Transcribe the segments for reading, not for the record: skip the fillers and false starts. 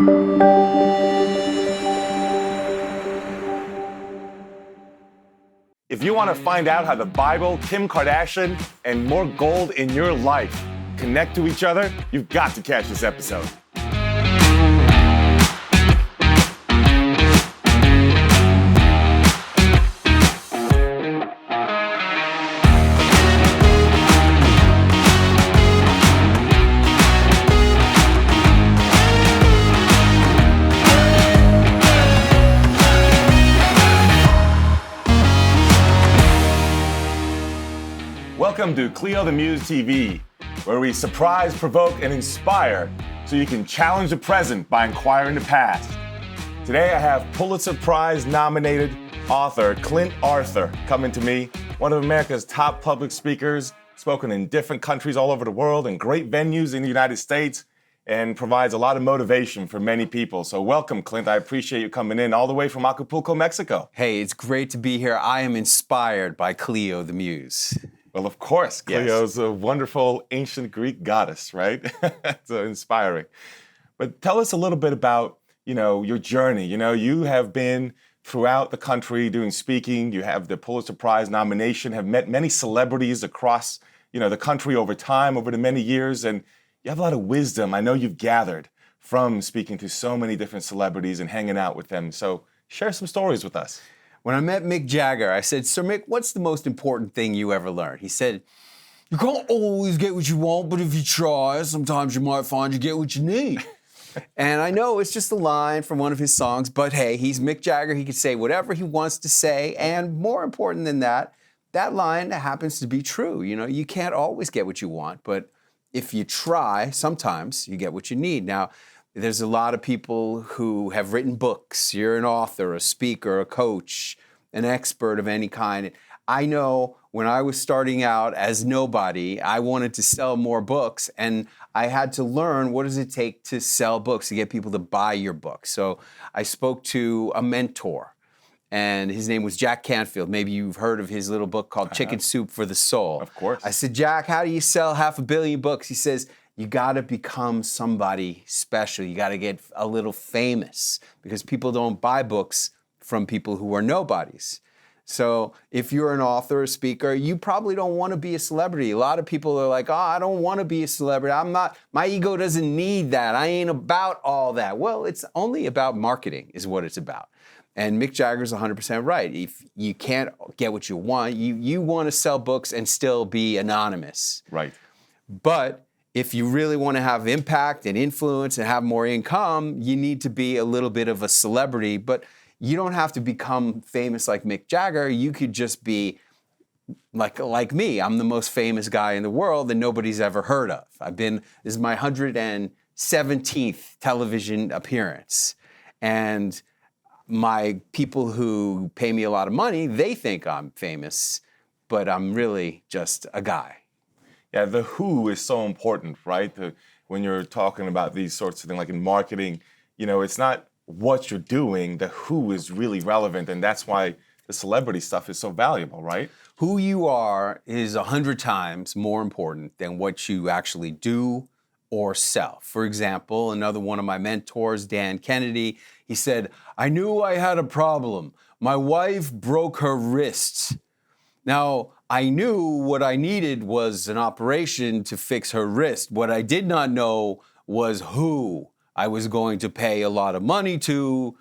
If you want to find out how the Bible, Kim Kardashian, and more gold in your life connect to each other, you've got to catch this episode. Welcome to Cleo the Muse TV, where we surprise, provoke, and inspire so you can challenge the present by inquiring the past. Today I have Pulitzer Prize nominated author Clint coming to me, one of America's top public speakers, spoken in different countries all over the world and great venues in the United States, and provides a lot of motivation for many people. So welcome, Clint. I appreciate you coming in all the way from Acapulco, Mexico. Hey, it's great to be here. I am inspired by Cleo the Muse. Well, of course, Cleo's a wonderful ancient Greek goddess, right? So inspiring. But tell us a little bit about, your journey. You have been throughout the country doing speaking. You have the Pulitzer Prize nomination, have met many celebrities across, the country over time, over the many years, and you have a lot of wisdom I know you've gathered from speaking to so many different celebrities and hanging out with them. So share some stories with us. When I met Mick Jagger, I said, "Sir Mick, what's the most important thing you ever learned?" He said, "You can't always get what you want, but if you try, sometimes you might find you get what you need." And I know it's just a line from one of his songs, but hey, he's Mick Jagger. He can say whatever he wants to say. And more important than that, that line happens to be true. You can't always get what you want, but if you try, sometimes you get what you need. Now, there's a lot of people who have written books. You're an author, a speaker, a coach, an expert of any kind. I know when I was starting out as nobody, I wanted to sell more books, and I had to learn what does it take to sell books, to get people to buy your book. So I spoke to a mentor, and his name was Jack Canfield. Maybe you've heard of his little book called Chicken Soup for the Soul. Of course. I said, "Jack, how do you sell 500 million books?" He says, "You got to become somebody special. You got to get a little famous because people don't buy books from people who are nobodies." So if you're an author, a speaker, you probably don't want to be a celebrity. A lot of people are like, "Oh, I don't want to be a celebrity. My ego doesn't need that. I ain't about all that." Well, it's only about marketing is what it's about. And Mick Jagger's 100% right. If you can't get what you want, you want to sell books and still be anonymous. Right. But if you really want to have impact and influence and have more income, you need to be a little bit of a celebrity. But you don't have to become famous like Mick Jagger. You could just be like me. I'm the most famous guy in the world that nobody's ever heard of. This is my 117th television appearance. And my people who pay me a lot of money, they think I'm famous, but I'm really just a guy. Yeah, the who is so important, right? When you're talking about these sorts of things, like in marketing, it's not what you're doing, the who is really relevant, and that's why the celebrity stuff is so valuable, right? Who you are is 100 times more important than what you actually do or sell. For example, another one of my mentors, Dan Kennedy, he said, "I knew I had a problem. My wife broke her wrist. Now, I knew what I needed was an operation to fix her wrist. What I did not know was who I was going to pay a lot of money to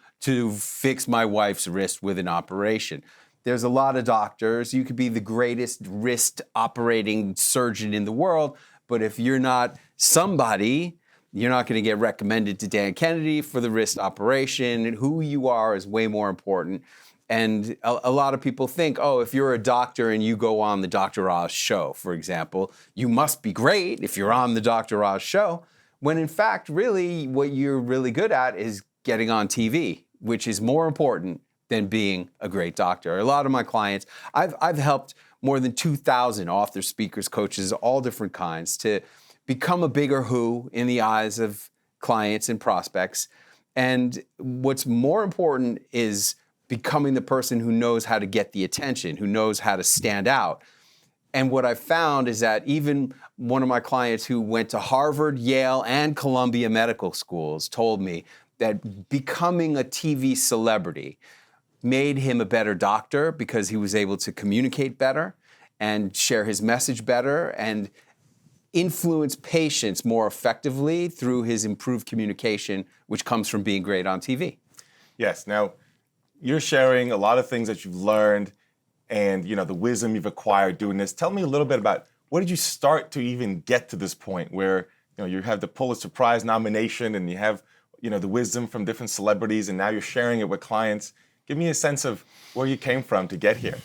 fix my wife's wrist with an operation." There's a lot of doctors. You could be the greatest wrist operating surgeon in the world, but if you're not somebody, you're not going to get recommended to Dan Kennedy for the wrist operation. And who you are is way more important. And a lot of people think, oh, if you're a doctor and you go on the Dr. Oz show, for example, you must be great if you're on the Dr. Oz show. When in fact, really, what you're really good at is getting on TV, which is more important than being a great doctor. A lot of my clients, I've helped more than 2,000 authors, speakers, coaches, all different kinds, to become a bigger who in the eyes of clients and prospects. And what's more important is becoming the person who knows how to get the attention, who knows how to stand out. And what I've found is that even one of my clients who went to Harvard, Yale, and Columbia medical schools told me that becoming a TV celebrity made him a better doctor because he was able to communicate better and share his message better and influence patients more effectively through his improved communication, which comes from being great on TV. Yes. Now, you're sharing a lot of things that you've learned and, the wisdom you've acquired doing this. Tell me a little bit about what did you start to even get to this point where, you have the Pulitzer Prize nomination and you have, the wisdom from different celebrities and now you're sharing it with clients. Give me a sense of where you came from to get here.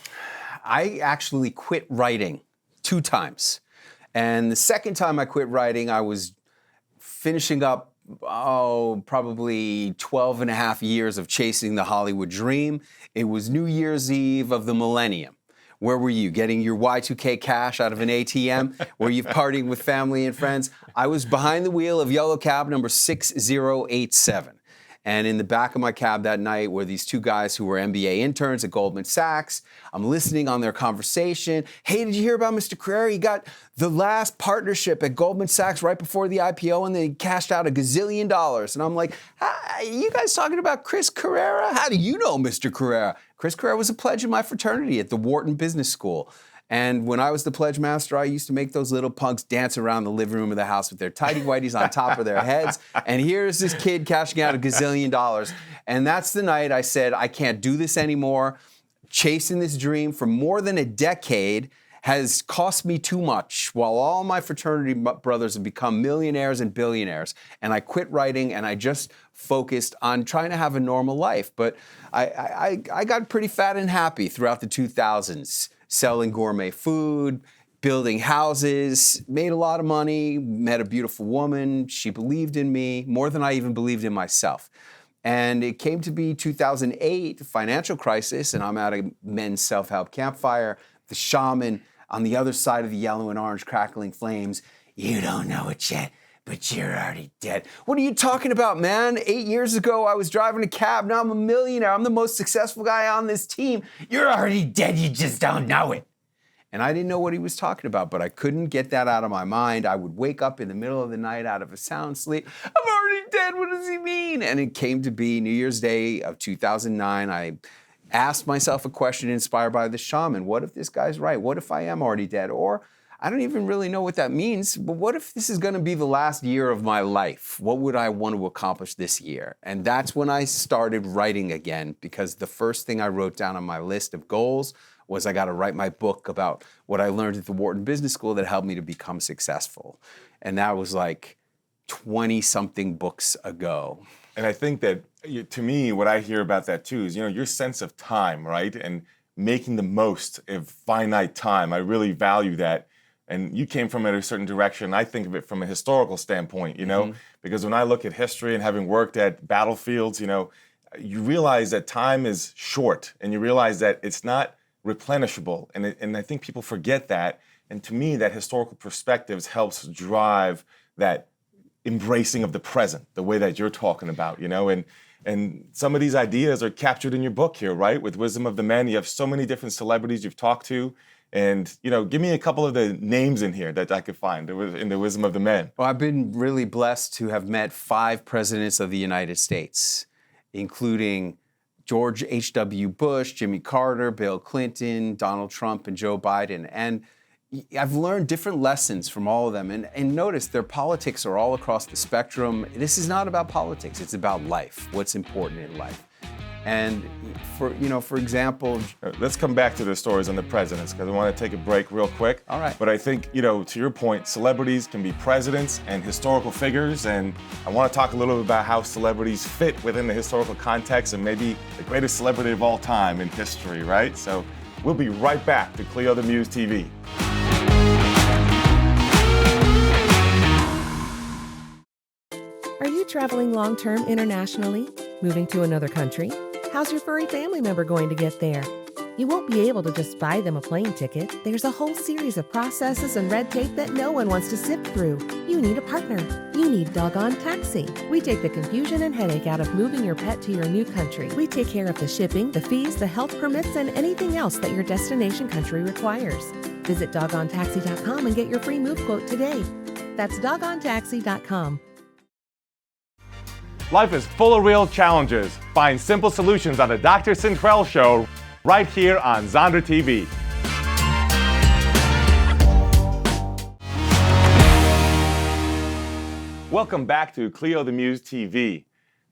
I actually quit writing 2 times. And the second time I quit writing, I was finishing up, probably 12 and a half years of chasing the Hollywood dream. It was New Year's Eve of the millennium. Where were you? Getting your Y2K cash out of an ATM? Were you partying with family and friends? I was behind the wheel of yellow cab number 6087. And in the back of my cab that night were these 2 guys who were MBA interns at Goldman Sachs. I'm listening on their conversation. Hey, did you hear about Mr. Carrera? He got the last partnership at Goldman Sachs right before the IPO and then he cashed out $1 gazillion. And I'm like, you guys talking about Chris Carrera? How do you know Mr. Carrera? Chris Carrera was a pledge in my fraternity at the Wharton Business School. And when I was the pledge master, I used to make those little punks dance around the living room of the house with their tighty-whities on top of their heads. And here's this kid cashing out $1 gazillion. And that's the night I said, I can't do this anymore. Chasing this dream for more than a decade has cost me too much while all my fraternity brothers have become millionaires and billionaires. And I quit writing and I just focused on trying to have a normal life. But I got pretty fat and happy throughout the 2000s. Selling gourmet food, building houses, made a lot of money, met a beautiful woman. She believed in me more than I even believed in myself. And it came to be 2008, the financial crisis, and I'm at a men's self-help campfire. The shaman on the other side of the yellow and orange crackling flames. You don't know it yet, but you're already dead. What are you talking about, man? 8 years ago, I was driving a cab. Now I'm a millionaire. I'm the most successful guy on this team. You're already dead. You just don't know it. And I didn't know what he was talking about, but I couldn't get that out of my mind. I would wake up in the middle of the night out of a sound sleep. I'm already dead. What does he mean? And it came to be New Year's Day of 2009. I asked myself a question inspired by the shaman. What if this guy's right? What if I am already dead? Or I don't even really know what that means, but what if this is going to be the last year of my life? What would I want to accomplish this year? And that's when I started writing again, because the first thing I wrote down on my list of goals was I got to write my book about what I learned at the Wharton Business School that helped me to become successful. And that was like 20-something books ago. And I think that, to me, what I hear about that too is, your sense of time, right? And making the most of finite time. I really value that. And you came from it a certain direction. I think of it from a historical standpoint, because when I look at history and having worked at battlefields, you realize that time is short and you realize that it's not replenishable. And I think people forget that. And to me, that historical perspectives helps drive that embracing of the present, the way that you're talking about, and some of these ideas are captured in your book here, right? With Wisdom of the Men, you have so many different celebrities you've talked to. And, give me a couple of the names in here that I could find in the Wisdom of the Men. Well, I've been really blessed to have met 5 presidents of the United States, including George H.W. Bush, Jimmy Carter, Bill Clinton, Donald Trump, and Joe Biden. And I've learned different lessons from all of them. And notice their politics are all across the spectrum. This is not about politics. It's about life, what's important in life. And for example, let's come back to the stories on the presidents, because I want to take a break real quick. All right. But I think, to your point, celebrities can be presidents and historical figures. And I want to talk a little bit about how celebrities fit within the historical context and maybe the greatest celebrity of all time in history, right? So we'll be right back to Cleo the Muse TV. Are you traveling long-term internationally? Moving to another country? How's your furry family member going to get there? You won't be able to just buy them a plane ticket. There's a whole series of processes and red tape that no one wants to sift through. You need a partner. You need Doggone Taxi. We take the confusion and headache out of moving your pet to your new country. We take care of the shipping, the fees, the health permits, and anything else that your destination country requires. Visit DoggoneTaxi.com and get your free move quote today. That's DoggoneTaxi.com. Life is full of real challenges. Find simple solutions on the Dr. Centrell Show right here on Zonder TV. Welcome back to Cleo the Muse TV.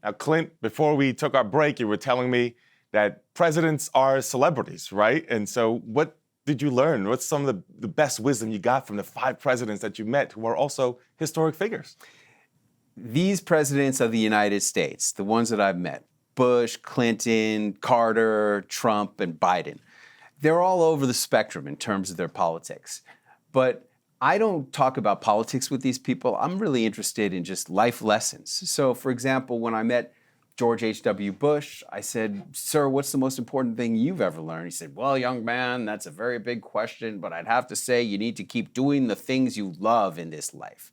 Now, Clint, before we took our break, you were telling me that presidents are celebrities, right? And so what did you learn? What's some of the best wisdom you got from the 5 presidents that you met who are also historic figures? These presidents of the United States, the ones that I've met, Bush, Clinton, Carter, Trump, and Biden, they're all over the spectrum in terms of their politics. But I don't talk about politics with these people. I'm really interested in just life lessons. So, for example, when I met George H.W. Bush, I said, "Sir, what's the most important thing you've ever learned?" He said, "Well, young man, that's a very big question, but I'd have to say you need to keep doing the things you love in this life."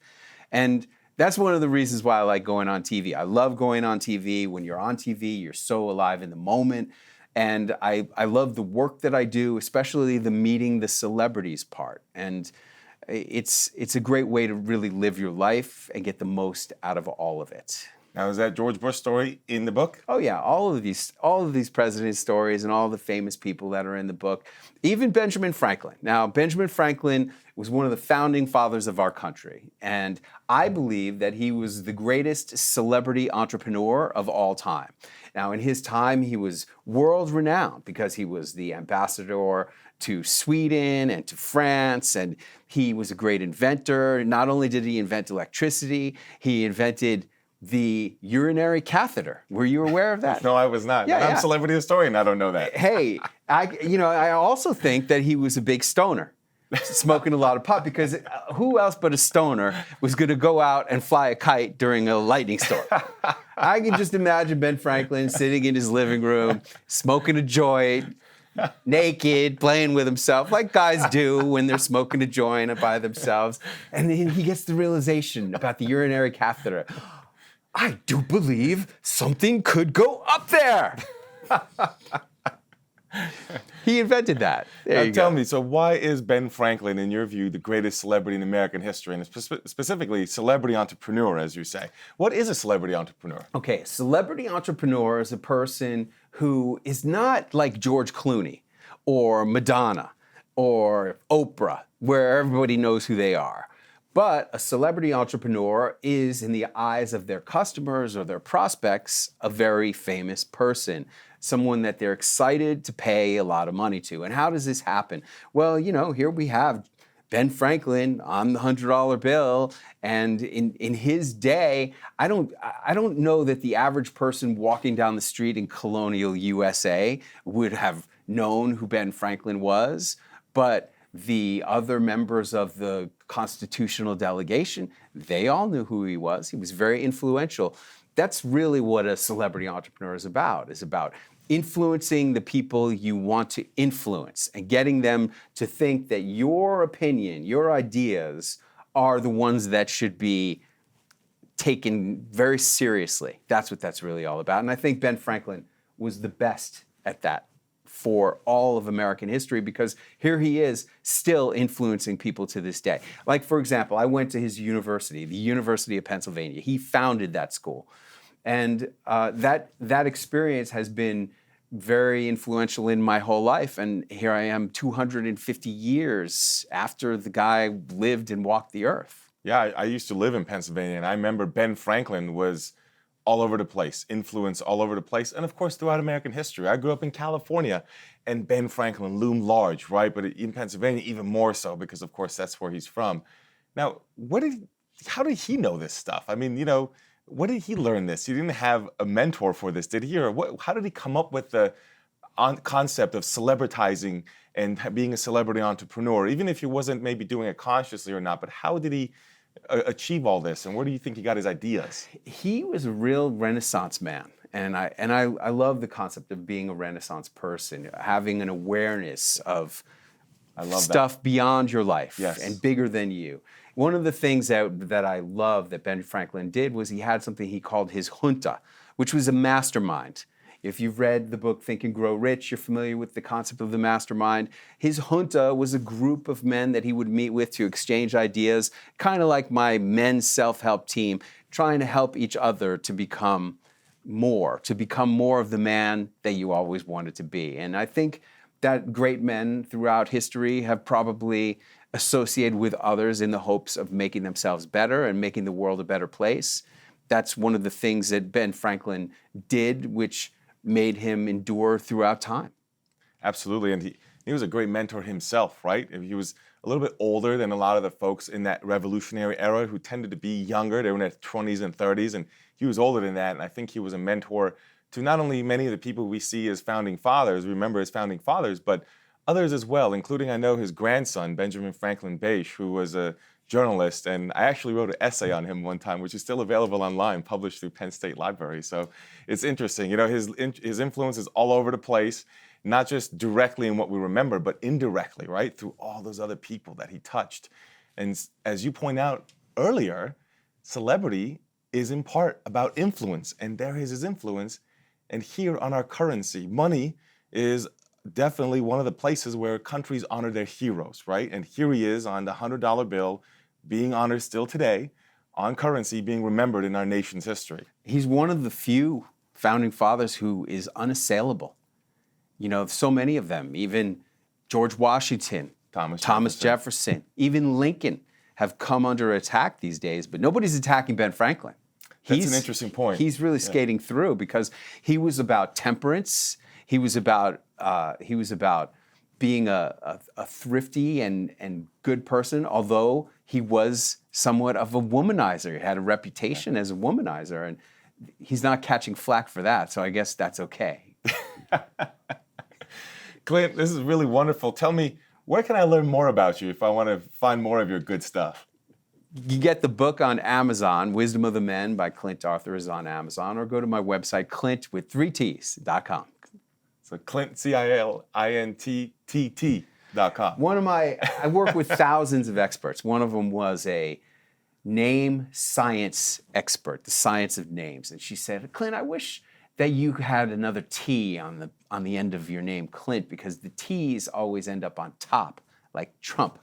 And that's one of the reasons why I like going on TV. I love going on TV. When you're on TV, you're so alive in the moment. And I love the work that I do, especially the meeting the celebrities part. And it's a great way to really live your life and get the most out of all of it. Now, is that George Bush story in the book? Oh yeah, all of these president stories and all the famous people that are in the book. Even Benjamin Franklin. Now, Benjamin Franklin was one of the founding fathers of our country, and I believe that he was the greatest celebrity entrepreneur of all time. Now, in his time, he was world renowned because he was the ambassador to Sweden and to France, and he was a great inventor. Not only did he invent electricity, he invented the urinary catheter. Were you aware of that? No, I was not. Yeah, I'm a celebrity historian. I don't know that. Hey, I also think that he was a big stoner, smoking a lot of pot, because who else but a stoner was going to go out and fly a kite during a lightning storm? I can just imagine Ben Franklin sitting in his living room, smoking a joint, naked, playing with himself, like guys do when they're smoking a joint by themselves. And then he gets the realization about the urinary catheter. I do believe something could go up there. He invented that. There you go. Tell me, so why is Ben Franklin, in your view, the greatest celebrity in American history, and specifically celebrity entrepreneur, as you say? What is a celebrity entrepreneur? Okay, celebrity entrepreneur is a person who is not like George Clooney or Madonna or Oprah, where everybody knows who they are. But a celebrity entrepreneur is, in the eyes of their customers or their prospects, a very famous person, someone that they're excited to pay a lot of money to. And how does this happen? Well, here we have Ben Franklin on the $100 bill, and in his day, I don't know that the average person walking down the street in colonial USA would have known who Ben Franklin was, but the other members of the constitutional delegation, they all knew who he was. He was very influential. That's really what a celebrity entrepreneur is about influencing the people you want to influence and getting them to think that your opinion, your ideas are the ones that should be taken very seriously. That's what that's really all about. And I think Ben Franklin was the best at that for all of American history, because here he is still influencing people to this day. Like, for example, I went to his university, the University of Pennsylvania. He founded that school. And that experience has been very influential in my whole life. And here I am 250 years after the guy lived and walked the earth. Yeah, I used to live in Pennsylvania, and I remember Ben Franklin was all over the place, influence all over the place, and of course throughout American history. I grew up in California, and Ben Franklin loomed large, right? But in Pennsylvania, even more so, because of course that's where he's from. Now, how did he know this stuff? I mean, what did he learn this? He didn't have a mentor for this, did he? Or how did he come up with the concept of celebritizing and being a celebrity entrepreneur, even if he wasn't maybe doing it consciously or not? But how did he achieve all this, and where do you think he got his ideas? He was a real Renaissance man, and I love the concept of being a Renaissance person, having an awareness of stuff beyond your life and bigger than you. One of the things that I love that Ben Franklin did was he had something he called his junta, which was a mastermind. If you've read the book Think and Grow Rich, you're familiar with the concept of the mastermind. His junta was a group of men that he would meet with to exchange ideas, kind of like my men's self-help team, trying to help each other to become more of the man that you always wanted to be. And I think that great men throughout history have probably associated with others in the hopes of making themselves better and making the world a better place. That's one of the things that Ben Franklin did, which made him endure throughout time. Absolutely, and he was a great mentor himself, right? He was a little bit older than a lot of the folks in that revolutionary era who tended to be younger. They were in their 20s and 30s, and he was older than that. And I think he was a mentor to not only many of the people we see as founding fathers, remember as founding fathers, but others as well, including, I know, his grandson, Benjamin Franklin Bache, who was a journalist. And I actually wrote an essay on him one time, which is still available online, published through Penn State Library. So it's interesting. You know, his influence is all over the place, not just directly in what we remember, but indirectly, right? Through all those other people that he touched. And as you point out earlier, celebrity is in part about influence, and there is his influence. And here on our currency, money is definitely one of the places where countries honor their heroes, right? And here he is on the $100 bill, being honored still today, on currency, being remembered in our nation's history. He's one of the few founding fathers who is unassailable. You know, so many of them, even George Washington, Thomas Jefferson, even Lincoln have come under attack these days, but nobody's attacking Ben Franklin. That's an interesting point. He's really skating through because he was about temperance. He was about being a thrifty and good person, although he was somewhat of a womanizer. He had a reputation as a womanizer, and he's not catching flack for that, so I guess that's okay. Clint, this is really wonderful. Tell me, where can I learn more about you if I want to find more of your good stuff? You get the book on Amazon, Wisdom of the Men by Clint Arthur is on Amazon, or go to my website, clintwith3ts.com. So Clint, CLINTTT.com. I work with thousands of experts. One of them was a name science expert, the science of names. And she said, Clint, I wish that you had another T on the end of your name, Clint, because the T's always end up on top, like Trump.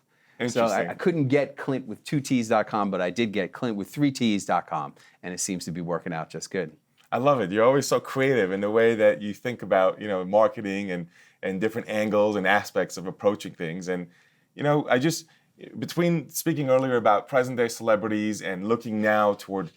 So I couldn't get Clint with 2Ts.com, but I did get Clint with 3Ts.com, and it seems to be working out just good. I love it. You're always so creative in the way that you think about, marketing and different angles and aspects of approaching things. And, between speaking earlier about present day celebrities and looking now toward,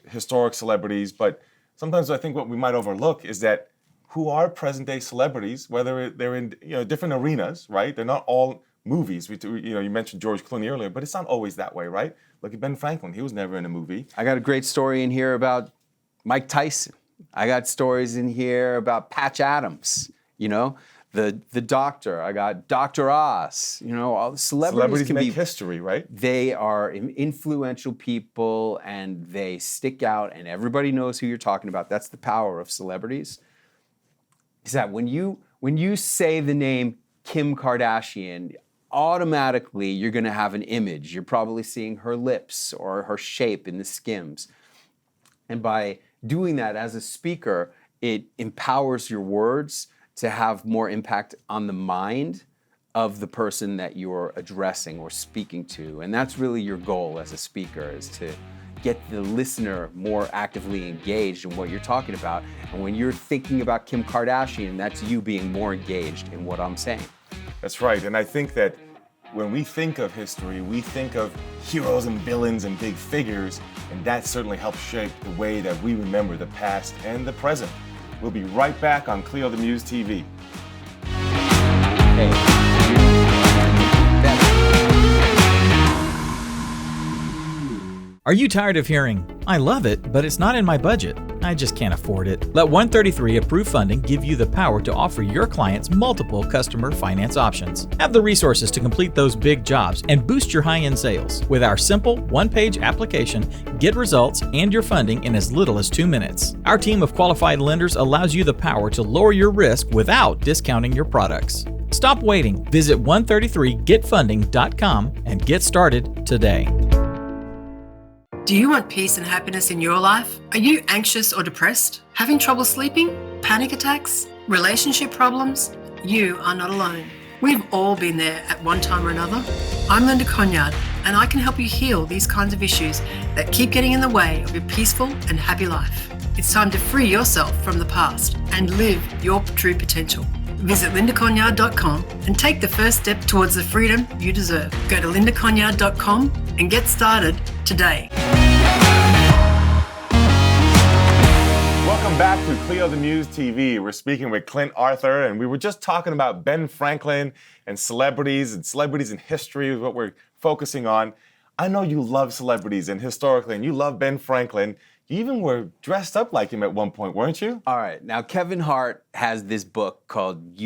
historic celebrities, but sometimes I think what we might overlook is that who are present day celebrities, whether they're in, different arenas, right? They're not all movies. You mentioned George Clooney earlier, but it's not always that way, right? Look at Ben Franklin. He was never in a movie. I got a great story in here about Mike Tyson. I got stories in here about Patch Adams, the doctor. I got Dr. Oz. All the celebrities can make history, right? They are influential people, and they stick out, and everybody knows who you're talking about. That's the power of celebrities. Is that when you say the name Kim Kardashian, automatically you're going to have an image. You're probably seeing her lips or her shape in the Skims. And by doing that as a speaker, it empowers your words to have more impact on the mind of the person that you're addressing or speaking to. And that's really your goal as a speaker, is to get the listener more actively engaged in what you're talking about. And when you're thinking about Kim Kardashian, that's you being more engaged in what I'm saying. That's right. And I think that when we think of history, we think of heroes and villains and big figures, and that certainly helps shape the way that we remember the past and the present. We'll be right back on Cleo the Muse TV. Are you tired of hearing, I love it, but it's not in my budget? I just can't afford it. Let 133 Approved Funding give you the power to offer your clients multiple customer finance options. Have the resources to complete those big jobs and boost your high-end sales. With our simple one-page application, get results and your funding in as little as 2 minutes. Our team of qualified lenders allows you the power to lower your risk without discounting your products. Stop waiting. Visit 133getfunding.com and get started today. Do you want peace and happiness in your life? Are you anxious or depressed? Having trouble sleeping? Panic attacks? Relationship problems? You are not alone. We've all been there at one time or another. I'm Linda Conyard, and I can help you heal these kinds of issues that keep getting in the way of your peaceful and happy life. It's time to free yourself from the past and live your true potential. Visit lindaconyard.com and take the first step towards the freedom you deserve. Go to lindaconyard.com and get started today. Welcome back to Cleo the Muse TV. We're speaking with Clint Arthur, and we were just talking about Ben Franklin and celebrities in history is what we're focusing on. I know you love celebrities and historically, and you love Ben Franklin. You even were dressed up like him at one point, weren't you? All right. Now, Kevin Hart has this book called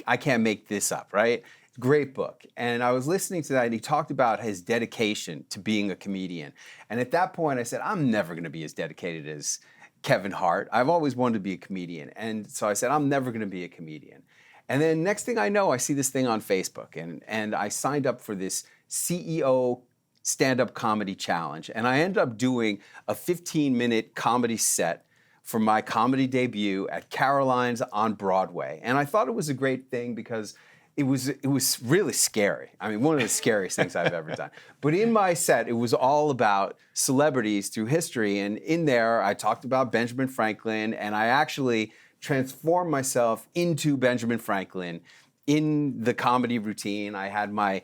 I Can't Make This Up, right? Great book. And I was listening to that, and he talked about his dedication to being a comedian. And at that point, I said, I'm never going to be as dedicated as Kevin Hart. I've always wanted to be a comedian. And so I said, I'm never going to be a comedian. And then next thing I know, I see this thing on Facebook, and I signed up for this CEO stand-up comedy challenge. And I ended up doing a 15-minute comedy set for my comedy debut at Caroline's on Broadway. And I thought it was a great thing because it was really scary. I mean, one of the scariest things I've ever done. But in my set, it was all about celebrities through history. And in there, I talked about Benjamin Franklin, and I actually transformed myself into Benjamin Franklin in the comedy routine. I had my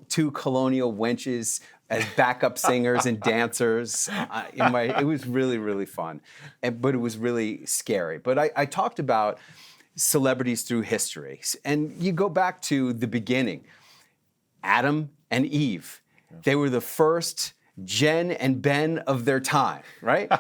two colonial wenches as backup singers and dancers. It was really, really fun, but it was really scary. But I talked about celebrities through history. And you go back to the beginning. Adam and Eve, they were the first Jen and Ben of their time, right?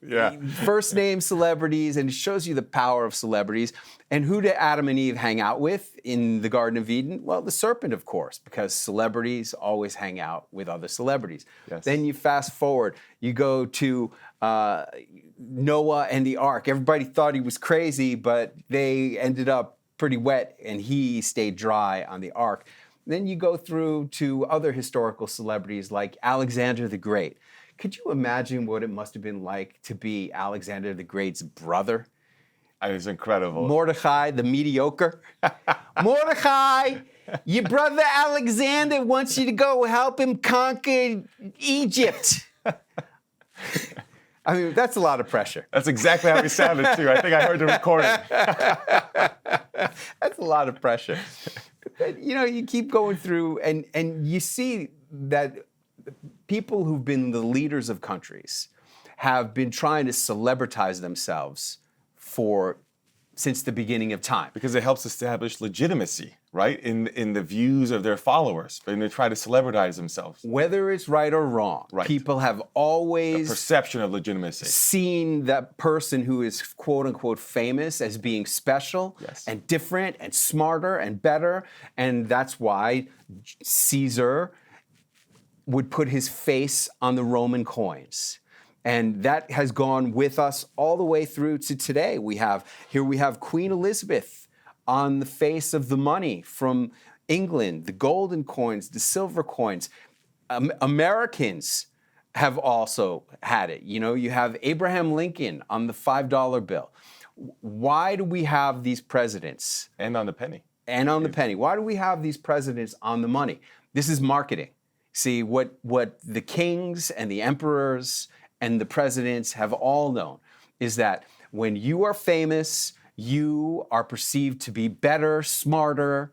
Yeah. First name celebrities, and it shows you the power of celebrities. And who did Adam and Eve hang out with in the Garden of Eden? Well, the serpent, of course, because celebrities always hang out with other celebrities. Yes. Then you fast forward, you go to Noah and the ark. Everybody thought he was crazy, but they ended up pretty wet, and he stayed dry on the ark. Then you go through to other historical celebrities like Alexander the Great. Could you imagine what it must have been like to be Alexander the Great's brother? It's incredible. Mordecai the mediocre. Mordecai, your brother Alexander wants you to go help him conquer Egypt. I mean, that's a lot of pressure. That's exactly how he sounded, too. I think I heard the recording. That's a lot of pressure. But, you keep going through, and you see that people who've been the leaders of countries have been trying to celebritize themselves since the beginning of time. Because it helps establish legitimacy, right, in the views of their followers, and they try to celebritize themselves. Whether it's right or wrong, Right. people have always A perception of legitimacy. seen that person who is quote unquote famous as being special Yes. and different and smarter and better. And that's why Caesar would put his face on the Roman coins. And that has gone with us all the way through to today. We have Queen Elizabeth on the face of the money from England, the golden coins, the silver coins. Americans have also had it. You have Abraham Lincoln on the $5 bill. Why do we have these presidents? And on the penny. And on the penny. Why do we have these presidents on the money? This is marketing. See, what the kings and the emperors and the presidents have all known is that when you are famous, you are perceived to be better, smarter,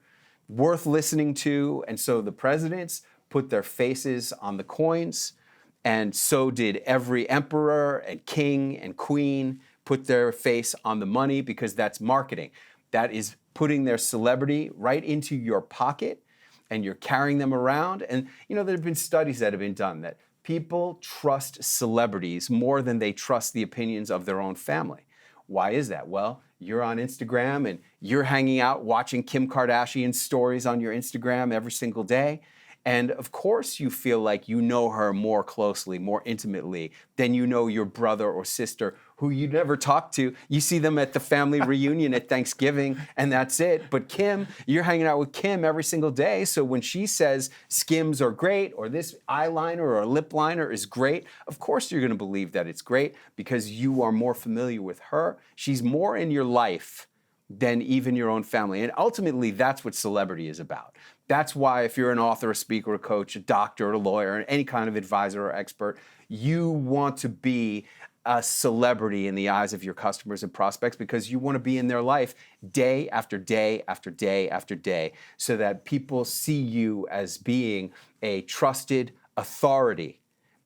worth listening to. And so the presidents put their faces on the coins, and so did every emperor and king and queen put their face on the money, because that's marketing. That is putting their celebrity right into your pocket, and you're carrying them around. And there have been studies that have been done that people trust celebrities more than they trust the opinions of their own family. Why is that? Well, you're on Instagram and you're hanging out watching Kim Kardashian's stories on your Instagram every single day. And of course you feel like you know her more closely, more intimately than you know your brother or sister who you never talk to. You see them at the family reunion at Thanksgiving, and that's it. But Kim, you're hanging out with Kim every single day. So when she says Skims are great, or this eyeliner or lip liner is great, of course you're going to believe that it's great because you are more familiar with her. She's more in your life than even your own family. And ultimately, that's what celebrity is about. That's why if you're an author, a speaker, a coach, a doctor, a lawyer, any kind of advisor or expert, you want to be a celebrity in the eyes of your customers and prospects, because you want to be in their life day after day after day after day, so that people see you as being a trusted authority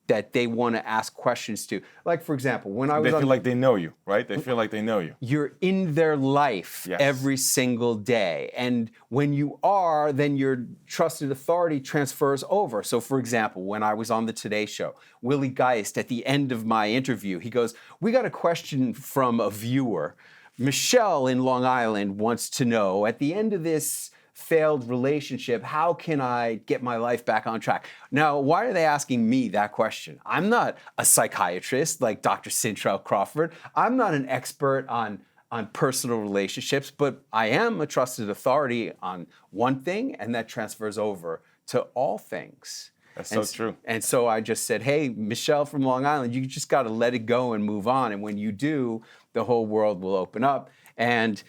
that they want to ask questions to. Like, for example, when I was They feel like they know you, right? They feel like they know you. You're in their life every single day. And when you are, then your trusted authority transfers over. So, for example, when I was on the Today Show, Willie Geist, at the end of my interview, he goes, "We got a question from a viewer. Michelle in Long Island wants to know, at the end of this failed relationship, how can I get my life back on track?" Now, why are they asking me that question? I'm not a psychiatrist like Dr. Cintrell Crawford. I'm not an expert on personal relationships, but I am a trusted authority on one thing, and that transfers over to all things. That's so true. And so I just said, "Hey, Michelle from Long Island, you just got to let it go and move on. And when you do, the whole world will open up." And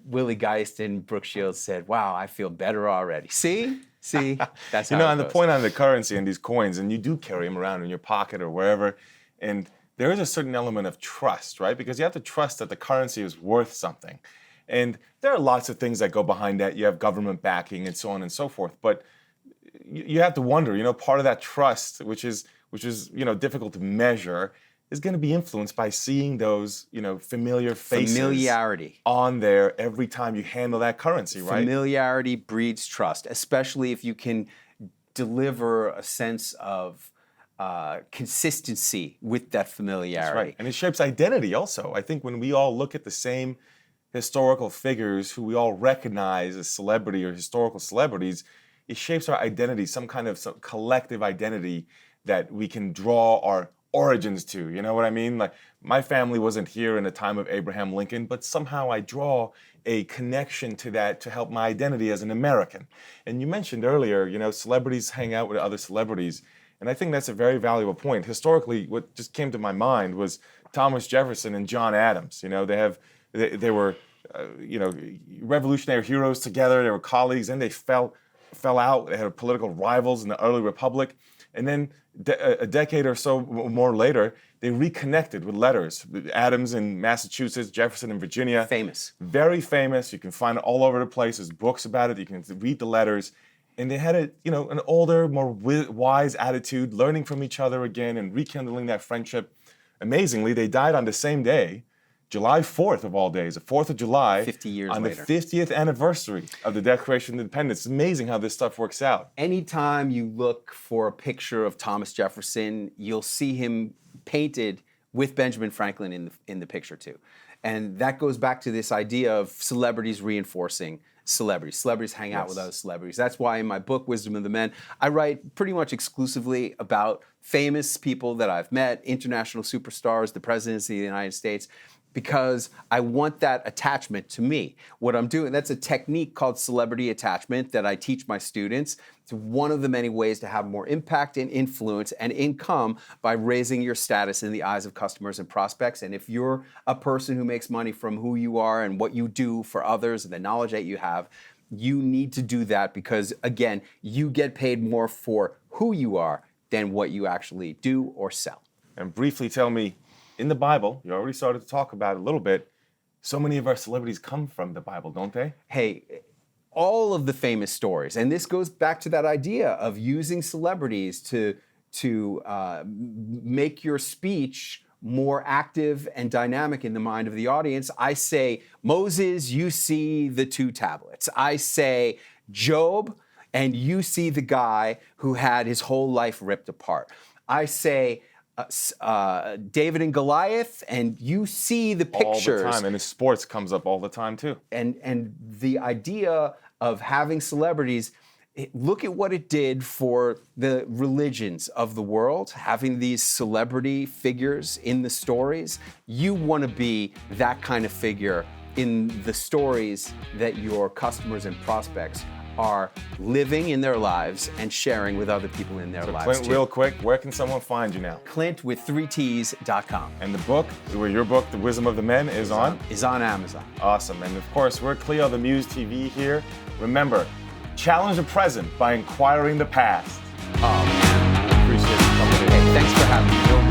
Willie Geist and Brooke Shields said, "Wow, I feel better already." See, that's how and the point on the currency and these coins, and you do carry them around in your pocket or wherever, and there is a certain element of trust, right? Because you have to trust that the currency is worth something. And there are lots of things that go behind that. You have government backing and so on and so forth. But you have to wonder, part of that trust, which is difficult to measure, is going to be influenced by seeing those, familiar faces. Familiarity. On there every time you handle that currency, right? Familiarity breeds trust, especially if you can deliver a sense of consistency with that familiarity. That's right. And it shapes identity also. I think when we all look at the same historical figures who we all recognize as celebrity or historical celebrities, it shapes our identity, some collective identity that we can draw our origins to. You know what I mean? Like, my family wasn't here in the time of Abraham Lincoln, but somehow I draw a connection to that to help my identity as an American. And you mentioned earlier, celebrities hang out with other celebrities. And I think that's a very valuable point. Historically, what just came to my mind was Thomas Jefferson and John Adams. They were revolutionary heroes together. They were colleagues, and they fell out. They had political rivals in the early republic. And then a decade or so more later, they reconnected with letters. Adams in Massachusetts, Jefferson in Virginia. Famous. Very famous. You can find it all over the place. There's books about it. You can read the letters. And they had an older, more wise attitude, learning from each other again and rekindling that friendship. Amazingly, they died on the same day, July 4th of all days, the 4th of July. 50 years on later. The 50th anniversary of the Declaration of Independence. It's amazing how this stuff works out. Anytime you look for a picture of Thomas Jefferson, you'll see him painted with Benjamin Franklin in the picture too. And that goes back to this idea of celebrities reinforcing celebrities. Celebrities hang out with other celebrities. That's why in my book, Wisdom of the Men, I write pretty much exclusively about famous people that I've met, international superstars, the presidency of the United States, because I want that attachment to me. What I'm doing, that's a technique called celebrity attachment that I teach my students. It's one of the many ways to have more impact and influence and income by raising your status in the eyes of customers and prospects. And if you're a person who makes money from who you are and what you do for others and the knowledge that you have, you need to do that because, again, you get paid more for who you are than what you actually do or sell. And briefly tell me, in the Bible, you already started to talk about it a little bit, so many of our celebrities come from the Bible, don't they? Hey, all of the famous stories, and this goes back to that idea of using celebrities to make your speech more active and dynamic in the mind of the audience. I say, Moses, you see the 2 tablets. I say, Job, and you see the guy who had his whole life ripped apart. I say, David and Goliath, and you see the pictures. All the time, and his sports comes up all the time too. And the idea of having celebrities, look at what it did for the religions of the world, having these celebrity figures in the stories. You want to be that kind of figure in the stories that your customers and prospects are living in their lives and sharing with other people in their lives Clint, too. real quick, where can someone find you now? Clint with 3Ts.com. And the book, where your book, The Wisdom of the Men, is on? Is on Amazon. Awesome. And of course, we're Cleo, the Muse TV here. Remember, challenge the present by inquiring the past. Oh man, Appreciate you coming in. hey, thanks for having me.